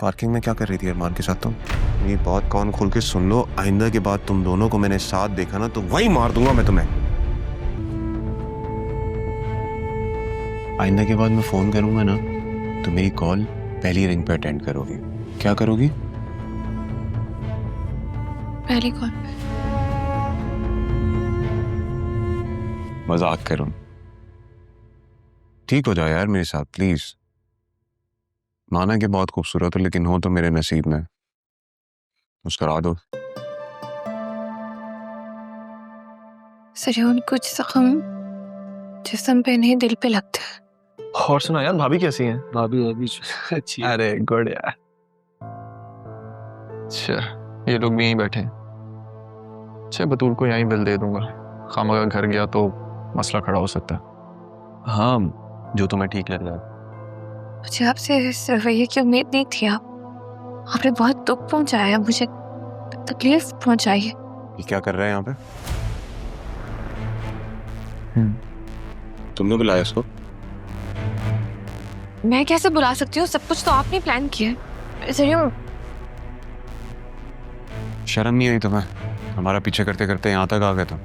Parking में क्या कर रही थी अरमान के साथ तुम? ये बात कान खोल के सुन लो, आइंदा के बाद तुम दोनों को मैंने साथ देखा ना तो वहीं मार दूंगा मैं तुम्हें। आइंदा के बाद मैं फोन करूंगा ना तो मेरी कॉल पहली रिंग पे अटेंड करोगी। क्या करोगी? पहली कॉल पे। मजाक करूं? ठीक हो जाओ यार मेरे साथ प्लीज। माना कि बहुत खूबसूरत हो लेकिन हो तो मेरे नसीब में। मुस्कुरा दो। सजून, कुछ जख्म जिस्म पे नहीं दिल पे लगता है। और सुना यार, भाभी कैसी हैं? भाभी अभी अच्छी है। अरे गुड यार। अच्छा, ये लोग भी यहीं बैठे हैं। अच्छा, बतूल को यहीं बिल दे दूंगा। खामखा घर गया तो मसला खड़ा हो सकता है। हाँ, जो तुम्हें ठीक लग रहा है। मुझे आपसे इस रवैये की उम्मीद नहीं थी। आपने बहुत दुख पहुंचाया, मुझे तकलीफ पहुंचाई है। ये क्या कर रहे हैं यहाँ पे? तुमने बुलाया इसको? मैं कैसे बुला सकती हूँ? सब कुछ तो आपने प्लान किया है। सजून, शर्म नहीं आई तुम्हें? हमारा पीछे करते करते यहाँ तक आ गए तुम।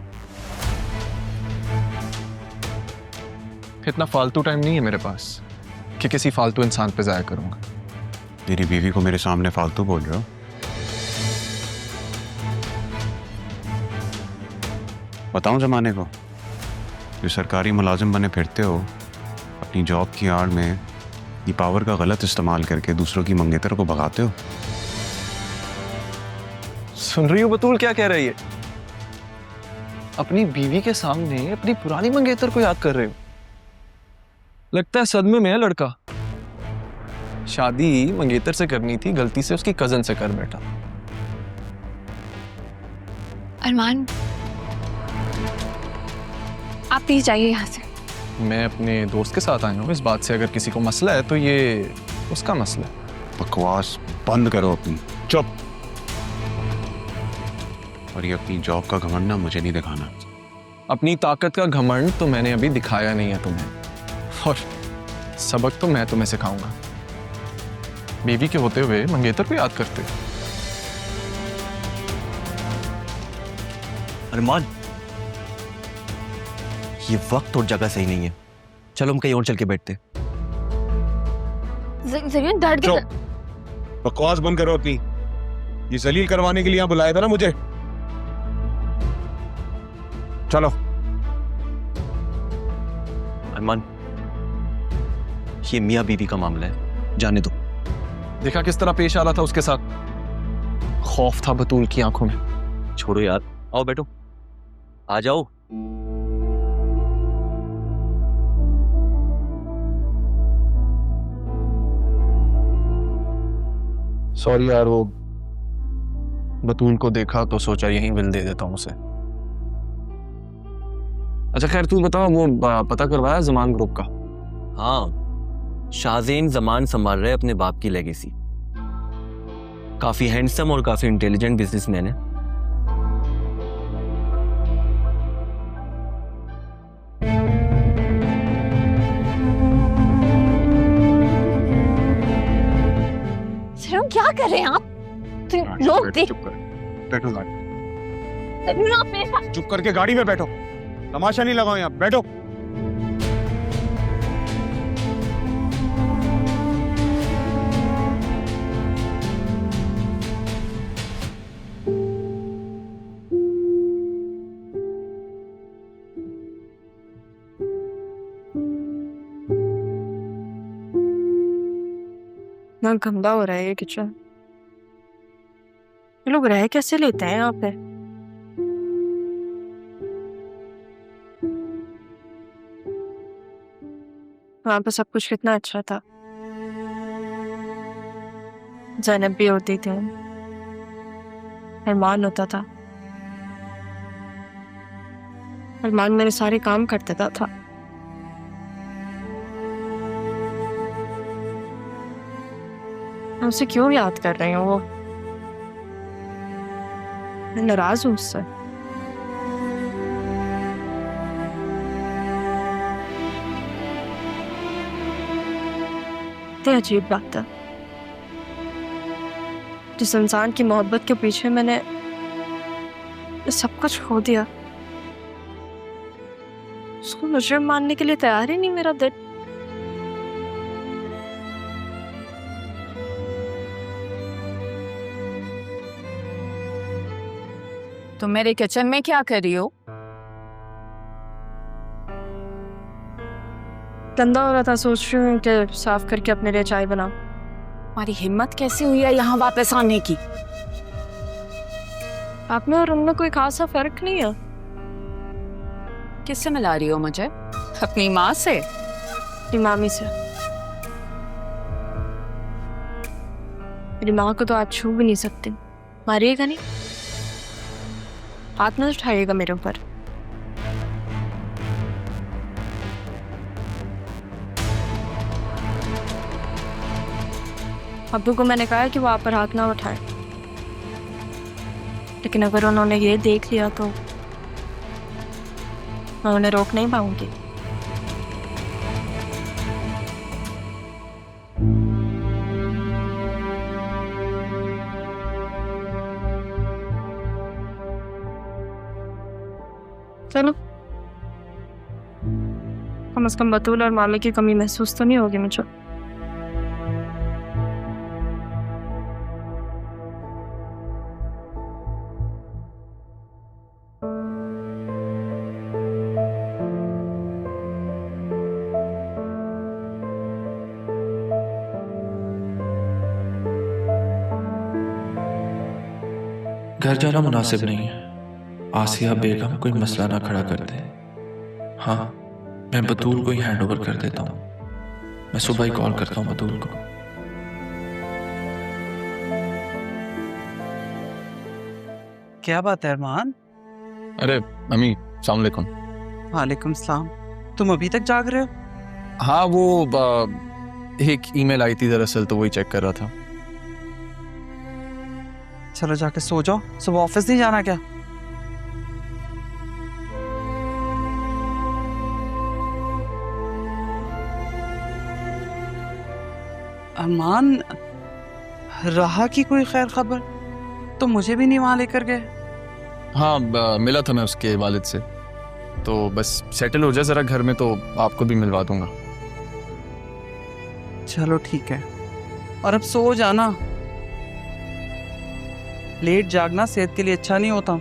इतना फालतू टाइम नहीं है मेरे पास कि किसी फालतू इंसान पे जाया करूंगा। मेरी बीवी को मेरे सामने फालतू बोल रहे हो? बताऊं जमाने को, जो सरकारी मुलाजिम बने फिरते हो, अपनी जॉब की आड़ में ये पावर का गलत इस्तेमाल करके दूसरों की मंगेतर को भगाते हो। सुन रही हो बतूल क्या कह रही है? अपनी बीवी के सामने अपनी पुरानी मंगेतर को याद कर रहे हो। लगता है सदमे में है लड़का। शादी मंगेतर से करनी थी, गलती से उसकी कजन से कर बैठा। अरमान, आप प्लीज जाइए यहाँ से। मैं अपने दोस्त के साथ आया हूँ इस बात से। अगर किसी को मसला है तो ये उसका मसला है। बकवास बंद करो अपनी, चुप। और ये अपनी जॉब का घमंड ना मुझे नहीं दिखाना। अपनी ताकत का घमंड तो मैंने अभी दिखाया नहीं है तुम्हें, और सबक तो मैं तुम्हें सिखाऊंगा। बीवी के होते हुए मंगेतर को याद करते। अरमान, ये वक्त और जगह सही नहीं है। चलो हम कहीं और चल के बैठते। सजून, दर्द चुप। बकवास बंद करो अपनी। ये जलील करवाने के लिए यहाँ बुलाया था ना मुझे। चलो। अरमान, ये मियाँ बीवी का मामला है, जाने दो। देखा किस तरह पेश आ रहा था उसके साथ? खौफ था बतूल की आंखों में। छोड़ो यार, आओ बैठो, आ जाओ। सॉरी यार, वो बतूल को देखा तो सोचा यहीं बिल दे देता हूँ उसे। अच्छा खैर, तू बता, वो पता करवाया जमान ग्रुप का? हाँ, शाहजेन जमान संभाल रहे अपने बाप की लेगेसी। काफी हैंडसम और काफी इंटेलिजेंट बिजनेसमैन है। सजून, क्या कर रहे हैं आप? लोग देख। चुप कर, बैठो गाड़ी। सजून, आप मेरे साथ। चुप करके गाड़ी में बैठो। तमाशा नहीं लगाओ यहाँ, बैठो। ना गंदा हो रहा है ये किचन। ये लोग रह कैसे लेते हैं यहाँ पे? वहां पे सब कुछ कितना अच्छा था। ज़ैनब भी होती थी, अरमान होता था। अरमान मेरे सारे काम कर देता था। मैं उसे क्यों याद कर रही हूँ? वो मैं नाराज हूँ उससे। कितनी अजीब बात है। जिस इंसान की मोहब्बत के पीछे मैंने सब कुछ खो दिया, उसको मुजरिम मानने के लिए तैयार ही नहीं मेरा दिल। तुम मेरे किचन में क्या कर रही हो? गंदा हो रहा था, सोच रही हूँ कि साफ करके अपने लिए चाय बनाऊं। तुम्हारी हिम्मत कैसे हुई है यहाँ वापस आने की? आप में और उनमें कोई खासा फर्क नहीं है। किससे मिला रही हो मुझे? अपनी माँ से? अपनी मामी से। मेरी माँ को तो आज छू भी नहीं सकते। मारिएगा नहीं, हाथ न उठाइएगा मेरे ऊपर। अब्बू को मैंने कहा है कि वो आप पर हाथ ना उठाए, लेकिन अगर उन्होंने ये देख लिया तो मैं उन्हें रोक नहीं पाऊंगी। चलो, कम से कम बतूल और मामी की कमी महसूस तो नहीं होगी मुझे। घर जाना मुनासिब नहीं है। आसिया बेगम कोई मसला ना खड़ा कर दे। हाँ, मैं बतूल को ही हैंड ओवर कर देता हूँ। मैं सुबह ही कॉल करता हूँ बतूल को। क्या बात है अरमान? अरे अम्मी, अस्सलाम वालेकुम। वालेकुम सलाम। तुम अभी तक जाग रहे हो? हाँ, वो एक ईमेल आई थी दरअसल, तो वही चेक कर रहा था। चलो जाके सो जाओ, सुबह ऑफिस नहीं जाना क्या? अरमान, राहा की कोई खैर खबर? तो मुझे भी नहीं वहां लेकर गए। हाँ, मिला था मैं उसके वालिद से, तो बस सेटल हो जाए ज़रा घर में तो आपको भी मिलवा दूंगा। चलो ठीक है, और अब सो जाना। लेट जागना सेहत के लिए अच्छा नहीं होता।